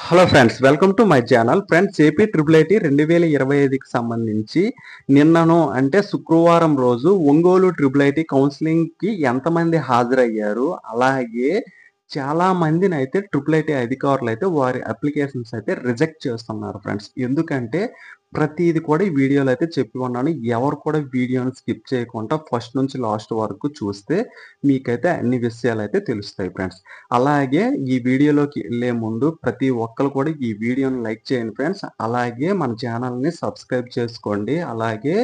Hello friends, welcome to my channel. Friends, AP triple IT 2025కి సంబంధించి నిన్నను అంటే శుక్రవారం రోజు ఒంగోలు ట్రిపుల్ ఐటీ కౌన్సిలింగ్కి ఎంతమంది హాజరయ్యారు, అలాగే చాలా మందిని అయితే ట్రిపుల్ ఐటీ అధికారులు అయితే వారి అప్లికేషన్స్ అయితే రిజెక్ట్ చేస్తున్నారు ఫ్రెండ్స్. ఎందుకంటే ప్రతిది కూడా ఈ వీడియోలో అయితే చెప్పి ఉన్నాను. ఎవరు కూడా వీడియోని స్కిప్ చేయకుండా ఫస్ట్ నుంచి లాస్ట్ వరకు చూస్తే మీకైతే అన్ని విషయాలు అయితే తెలుస్తాయి ఫ్రెండ్స్. అలాగే ఈ వీడియోలోకి వెళ్ళే ముందు ప్రతి ఒక్కరు కూడా ఈ వీడియోని లైక్ చేయండి ఫ్రెండ్స్. అలాగే మన ఛానల్ని సబ్స్క్రైబ్ చేసుకోండి. అలాగే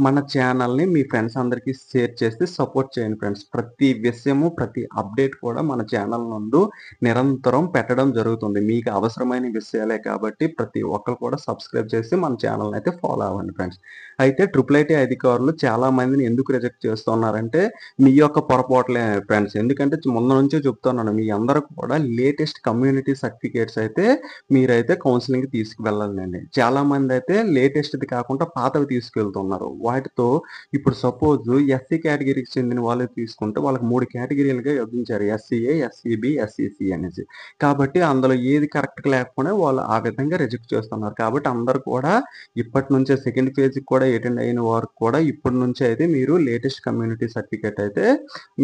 మన ఛానల్ని మీ ఫ్రెండ్స్ అందరికీ షేర్ చేసి సపోర్ట్ చేయండి ఫ్రెండ్స్. ప్రతి విషయము ప్రతి అప్డేట్ కూడా మన ఛానల్ నందు నిరంతరం పెట్టడం జరుగుతుంది. మీకు అవసరమైన విషయాలే కాబట్టి ప్రతి ఒక్కరు కూడా సబ్స్క్రైబ్ చేసి మన ఛానల్ని అయితే ఫాలో అవ్వండి ఫ్రెండ్స్. అయితే ట్రిపుల్ ఐటీ అధికారులు చాలా మందిని ఎందుకు రిజెక్ట్ చేస్తున్నారంటే మీ యొక్క పొరపాట్లే ఫ్రెండ్స్. ఎందుకంటే ముందు నుంచే చెప్తున్నాను, మీ అందరూ కూడా లేటెస్ట్ కమ్యూనిటీ సర్టిఫికేట్స్ అయితే మీరైతే కౌన్సిలింగ్కి తీసుకువెళ్ళాలండి. చాలా మంది అయితే లేటెస్ట్ది కాకుండా పాతవి తీసుకెళ్తున్నారు. వాటితో ఇప్పుడు సపోజ్ ఎస్సీ కేటగిరీకి చెందిన వాళ్ళు తీసుకుంటే వాళ్ళకి 3 కేటగిరీలుగా విభజించారు. ఎస్సీఏ, ఎస్సీబీ, ఎస్సీసీ అనేసి. కాబట్టి అందులో ఏది కరెక్ట్ లేకపోయినా వాళ్ళు ఆ విధంగా రిజెక్ట్ చేస్తున్నారు. కాబట్టి అందరూ కూడా ఇప్పటి నుంచే సెకండ్ ఫేజ్కి కూడా అటెండ్ అయిన వారికి కూడా ఇప్పటి నుంచే అయితే మీరు లేటెస్ట్ కమ్యూనిటీ సర్టిఫికేట్ అయితే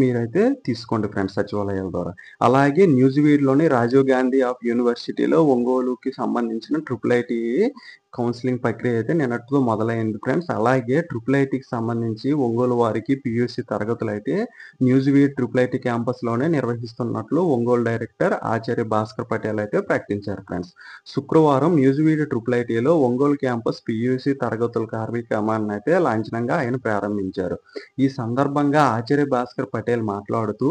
మీరైతే తీసుకోండి ఫ్రెండ్స్ సచివాలయాల ద్వారా. అలాగే న్యూజివీడ్లోని రాజీవ్ గాంధీ ఆఫ్ యూనివర్సిటీలో ఒంగోలుకి సంబంధించిన ట్రిపుల్ ఐటీ కౌన్సిలింగ్ ప్రక్రియ అయితే నిన్నటితో మొదలైంది ఫ్రెండ్స్. అలాగే ట్రిపుల్ ఐటీకి సంబంధించి ఒంగోలు వారికి పీయూసీ తరగతులు అయితే న్యూజివీడ్ ట్రిపుల్ ఐటీ క్యాంపస్లోనే నిర్వహిస్తున్నట్లు ఒంగోలు డైరెక్టర్ ఆచార్య భాస్కర్ పటేల్ అయితే ప్రకటించారు ఫ్రెండ్స్. శుక్రవారం న్యూజివీడ్ ట్రిపుల్ ఐటీలో ఒంగోలు క్యాంపస్ పీయూసీ తరగతుల కార్యక్రమాన్ని అయితే లాంఛనంగా ఆయన ప్రారంభించారు. ఈ సందర్భంగా ఆచార్య భాస్కర్ పటేల్ మాట్లాడుతూ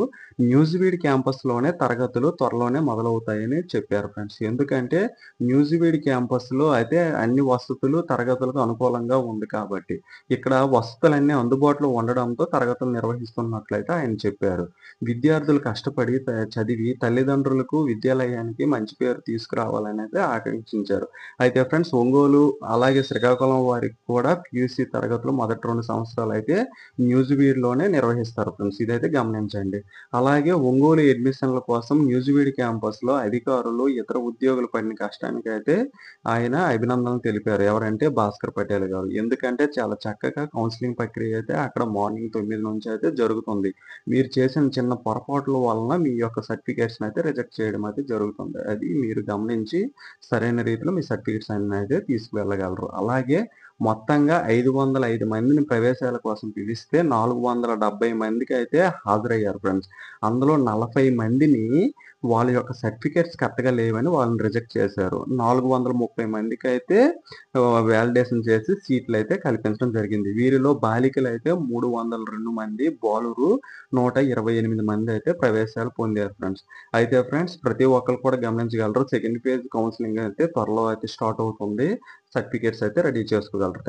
న్యూజివీడ్ క్యాంపస్లోనే తరగతులు త్వరలోనే మొదలవుతాయని చెప్పారు ఫ్రెండ్స్. ఎందుకంటే న్యూజివీడ్ క్యాంపస్లో అయితే అన్ని వసతులు తరగతులకు అనుకూలంగా ఉంది కాబట్టి ఇక్కడ వసతులన్నీ అందుబాటులో ఉండడంతో తరగతులు నిర్వహిస్తున్నట్లయితే ఆయన చెప్పారు. విద్యార్థులు కష్టపడి చదివి తల్లిదండ్రులకు విద్యాలయానికి మంచి పేరు తీసుకురావాలని అయితే ఆకాంక్షించారు. అయితే ఫ్రెండ్స్, ఒంగోలు అలాగే శ్రీకాకుళం వారికి కూడా పీయూసీ తరగతులు మొదటి 2 సంవత్సరాలు అయితే న్యూజివీడ్లోనే నిర్వహిస్తారు ఫ్రెండ్స్. ఇదైతే గమనించండి. అలాగే ఒంగోలు అడ్మిషన్ల కోసం న్యూజివీడ్ క్యాంపస్లో అధికారులు ఇతర ఉద్యోగులు పడిన కష్టానికి అయితే ఆయన అభినందనలు తెలిపారు. ఎవరంటే భాస్కర్ పటేల్ గారు. ఎందుకంటే చాలా చక్కగా కౌన్సిలింగ్ ప్రక్రియ అయితే అక్కడ మార్నింగ్ 9 నుంచి అయితే జరుగుతుంది. మీరు చేసిన చిన్న పొరపాట్ల వలన మీ యొక్క సర్టిఫికేట్స్ని అయితే రిజెక్ట్ చేయడం అయితే జరుగుతుంది. అది మీరు గమనించి సరైన రీతిలో మీ సర్టిఫికేట్స్ అన్ని అయితే తీసుకువెళ్ళగలరు. అలాగే మొత్తంగా 505 మందిని ప్రవేశాల కోసం పిలిస్తే 470 మందికి అయితే హాజరయ్యారు ఫ్రెండ్స్. అందులో 40 మందిని వాళ్ళ యొక్క సర్టిఫికేట్స్ కరెక్ట్‌గా లేవని వాళ్ళని రిజెక్ట్ చేశారు. 430 మందికైతే వాలిడేషన్ చేసి సీట్లయితే కల్పించడం జరిగింది. వీరిలో బాలికలైతే 302 మంది, బాలురు 128 మంది అయితే ప్రవేశాలు పొందారు ఫ్రెండ్స్. అయితే ఫ్రెండ్స్, ప్రతి ఒక్కరు కూడా గమనించగలరు. సెకండ్ ఫేజ్ కౌన్సిలింగ్ అయితే త్వరలో అయితే స్టార్ట్ అవుతుంది. సర్టిఫికేట్స్ అయితే రెడీ చేసుకోగలరు.